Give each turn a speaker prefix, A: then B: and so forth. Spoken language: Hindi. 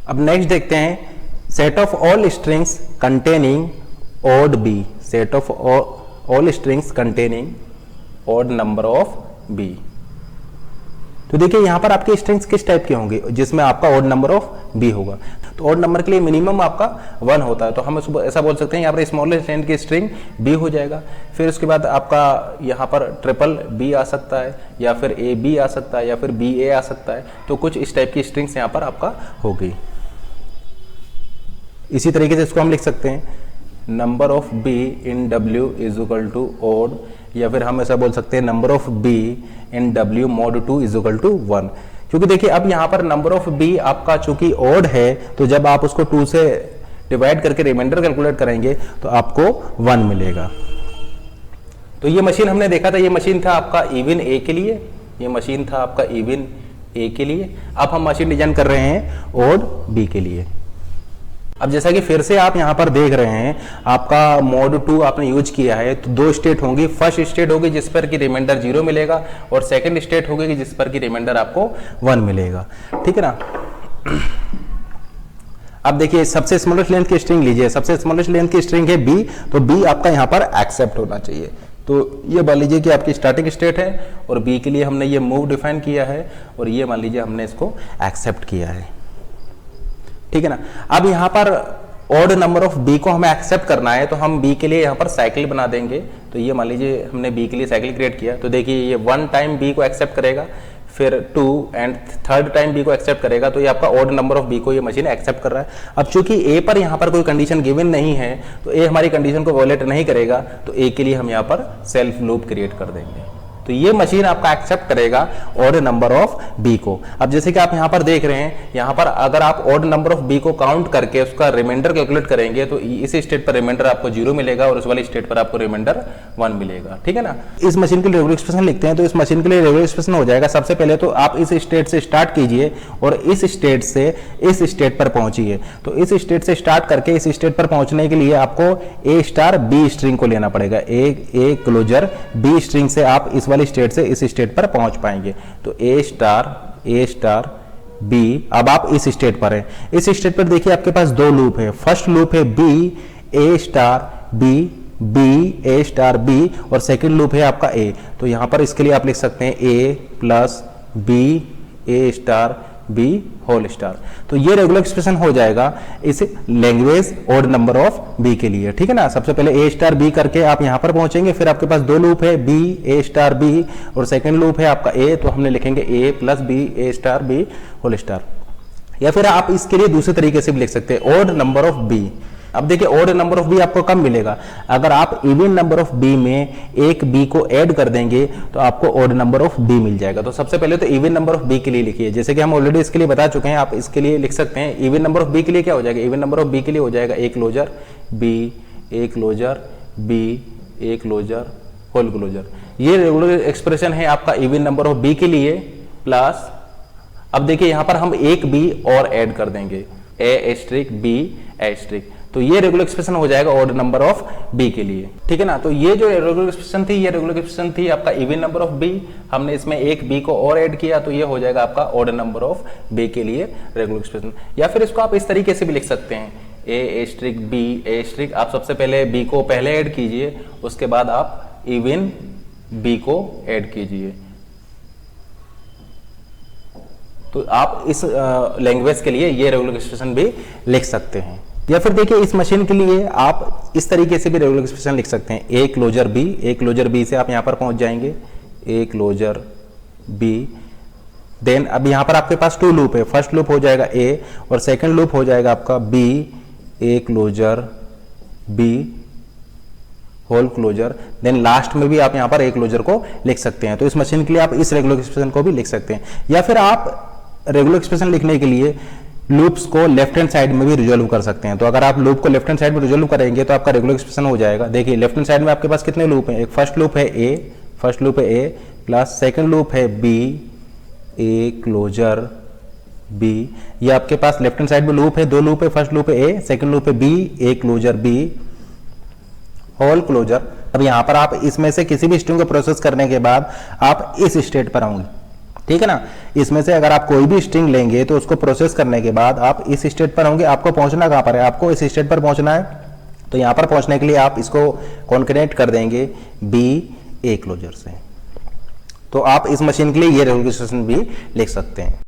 A: अब नेक्स्ट देखते हैं set of all strings containing odd B, set of all strings containing odd number of B. तो देखिए यहां पर आपके स्ट्रिंग्स किस टाइप के होंगे जिसमें आपका ओड नंबर ऑफ बी होगा। तो ओड नंबर के लिए मिनिमम आपका 1 होता है, तो हम इसको ऐसा बोल सकते हैं यहाँ पर स्मॉलेस्ट लेंथ की स्ट्रिंग बी हो जाएगा। फिर उसके बाद आपका यहाँ पर ट्रिपल बी आ सकता है, या फिर ए बी आ सकता है, या फिर बी ए आ सकता है। तो कुछ इस टाइप की स्ट्रिंग्स यहाँ पर आपका होगी। इसी तरीके से इसको हम लिख सकते हैं number of B in W is equal to odd, या फिर हम ऐसा बोल सकते हैं number of B in W mod 2 is equal to 1। क्योंकि देखिए अब यहाँ पर नंबर ऑफ बी आपका चूंकि ओड है, तो जब आप उसको 2 से डिवाइड करके रिमाइंडर कैलकुलेट करेंगे तो आपको 1 मिलेगा। तो ये मशीन हमने देखा था, ये मशीन था आपका इवन ए के लिए, ये मशीन था आपका इवन ए के लिए। अब हम मशीन डिजाइन कर रहे हैं ओड बी के लिए। अब जैसा कि फिर से आप यहां पर देख रहे हैं आपका मोड 2 आपने यूज किया है, तो 2 स्टेट होंगी। फर्स्ट स्टेट होगी जिस पर कि रिमाइंडर 0 मिलेगा, और सेकंड स्टेट होगी जिस पर कि रिमाइंडर आपको 1 मिलेगा। ठीक है ना। अब देखिए सबसे स्मॉलेस्ट लेंथ की स्ट्रिंग लीजिए, सबसे स्मॉलेस्ट लेंथ की स्ट्रिंग है बी, तो बी आपका यहां पर एक्सेप्ट होना चाहिए। तो ये मान लीजिए कि आपकी स्टार्टिंग स्टेट है, और बी के लिए हमने ये मूव डिफाइन किया है, और ये मान लीजिए हमने इसको एक्सेप्ट किया है। ठीक है ना। अब यहां पर ऑड नंबर ऑफ बी को हमें एक्सेप्ट करना है, तो हम बी के लिए यहां पर साइकिल बना देंगे। तो ये मान लीजिए हमने बी के लिए साइकिल क्रिएट किया, तो देखिए ये 1 टाइम बी को एक्सेप्ट करेगा, फिर 2 एंड 3rd टाइम बी को एक्सेप्ट करेगा। तो ये आपका ऑड नंबर ऑफ बी को ये मशीन एक्सेप्ट कर रहा है। अब चूंकि ए पर यहां पर कोई कंडीशन गिवन नहीं है, तो ए हमारी कंडीशन को वॉयलेट नहीं करेगा, तो ए के लिए हम यहां पर सेल्फ लूप क्रिएट कर देंगे। तो ये मशीन आपका एक्सेप्ट करेगा ऑड नंबर ऑफ बी को। अब जैसे कि आप यहां पर देख रहे हैं, यहां पर अगर आप ऑड नंबर ऑफ बी को काउंट करके उसका रिमाइंडर कैलकुलेट करेंगे, तो इस स्टेट पर रिमाइंडर आपको 0 मिलेगा, और उस वाली स्टेट पर आपको रिमाइंडर 1 मिलेगा। ठीक है ना। इस मशीन के लिए रेगुलर एक्सप्रेशन लिखते हैं, तो इस मशीन के लिए रेगुलर एक्सप्रेशन हो जाएगा। सबसे पहले तो आप इस स्टेट से स्टार्ट कीजिए, और इस स्टेट से इस स्टेट पर पहुंचिए। तो इस स्टेट से स्टार्ट करके इस स्टेट पर पहुंचने के लिए आपको ए स्टार बी स्ट्रिंग को लेना पड़ेगा। ए क्लोजर बी स्ट्रिंग से आप इस वाली स्टेट से इस स्टेट पर पहुंच पाएंगे। तो ए स्टार बी, अब आप इस स्टेट पर हैं। इस स्टेट पर देखिए आपके पास 2 लूप है। फर्स्ट लूप है B A star B, B A star B, और सेकंड लूप है आपका ए। तो यहां पर इसके लिए आप लिख सकते हैं A plus B A star B whole star. तो ये रेगुलर एक्सप्रेशन हो जाएगा इस language odd number of B के लिए। ठीक है ना। सबसे पहले ए स्टार बी करके आप यहां पर पहुंचेंगे, फिर आपके पास 2 लूप है बी ए स्टार बी, और सेकंड लूप है आपका ए, तो हमने लिखेंगे ए plus B A star B whole star. या फिर आप इसके लिए दूसरे तरीके से भी लिख सकते हैं ऑड नंबर ऑफ बी। अब देखिए ऑड नंबर ऑफ बी आपको कब मिलेगा, अगर आप इवन नंबर ऑफ बी में एक बी को ऐड कर देंगे तो आपको ऑड नंबर ऑफ बी मिल जाएगा। तो सबसे पहले तो इवन नंबर ऑफ बी के लिए लिखिए, जैसे कि हम ऑलरेडी इसके लिए बता चुके हैं। आप इसके लिए लिख सकते हैं इवन नंबर ऑफ बी के लिए क्या हो जाएगा, इवन नंबर ऑफ बी के लिए हो जाएगा A closure B A closure B A closure whole closure. ये रेगुलर एक्सप्रेशन है आपका इवन नंबर ऑफ बी के लिए। प्लस अब देखिए यहां पर हम एक बी और ऐड कर देंगे, ए स्ट्रिक बी ए स्ट्रिक, तो ये रेगुलर एक्सप्रेशन हो जाएगा ऑड नंबर ऑफ बी के लिए। ठीक है ना। तो ये जो रेगुलर एक्सप्रेशन थी, ये रेगुलर एक्सप्रेशन थी आपका इवन नंबर ऑफ बी। हमने इसमें एक बी को और ऐड किया, तो ये हो जाएगा आपका ऑड नंबर ऑफ बी के लिए रेगुलर एक्सप्रेशन। या फिर इसको आप इस तरीके से भी लिख सकते हैं ए स्ट्रिक बी ए स्ट्रिक। आप सबसे पहले बी को पहले ऐड कीजिए, उसके बाद आप इवन बी को ऐड कीजिए। तो आप इस लैंग्वेज के लिए ये रेगुलर एक्सप्रेशन भी लिख सकते हैं। या फिर देखिए इस मशीन के लिए आप इस तरीके से भी रेगुलर एक्सप्रेशन लिख सकते हैं ए क्लोजर बी से आप यहां पर पहुंच जाएंगे ए क्लोजर बी। देन अब यहां पर आपके पास 2 लूप है। फर्स्ट लूप हो जाएगा ए, और सेकंड लूप हो जाएगा आपका B A closure B whole closure. Then last में भी आप यहां पर ए क्लोजर को लिख सकते हैं। तो इस मशीन के लिए आप इस रेगुलर एक्सप्रेशन को भी लिख सकते हैं। या फिर आप रेगुलर एक्सप्रेशन लिखने के लिए लूप्स को लेफ्ट हैंड साइड में भी रिजोल्व कर सकते हैं। तो अगर आप लूप को लेफ्ट हैंड साइड में रिजोल्व करेंगे तो आपका रेगुलर एक्सप्रेशन हो जाएगा। देखिए लेफ्ट हैंड साइड में आपके पास कितने लूप हैं, एक फर्स्ट लूप है ए प्लस सेकंड लूप है बी ए क्लोजर बी। ये आपके पास लेफ्ट हैंड साइड में लूप है, 2 लूप है, फर्स्ट लूप है ए, सेकंड लूप है B A closure B whole closure. अब यहां पर आप इसमें से किसी भी स्ट्रिंग को प्रोसेस करने के बाद आप इस स्टेट पर आएंगे, ठीक है ना। इसमें से अगर आप कोई भी स्ट्रिंग लेंगे तो उसको प्रोसेस करने के बाद आप इस स्टेट पर होंगे। आपको पहुंचना कहां पर है, आपको इस स्टेट पर पहुंचना है। तो यहां पर पहुंचने के लिए आप इसको कॉन्कैटिनेट कर देंगे बी ए क्लोजर से। तो आप इस मशीन के लिए ये रेजोल्यूशन भी लिख सकते हैं।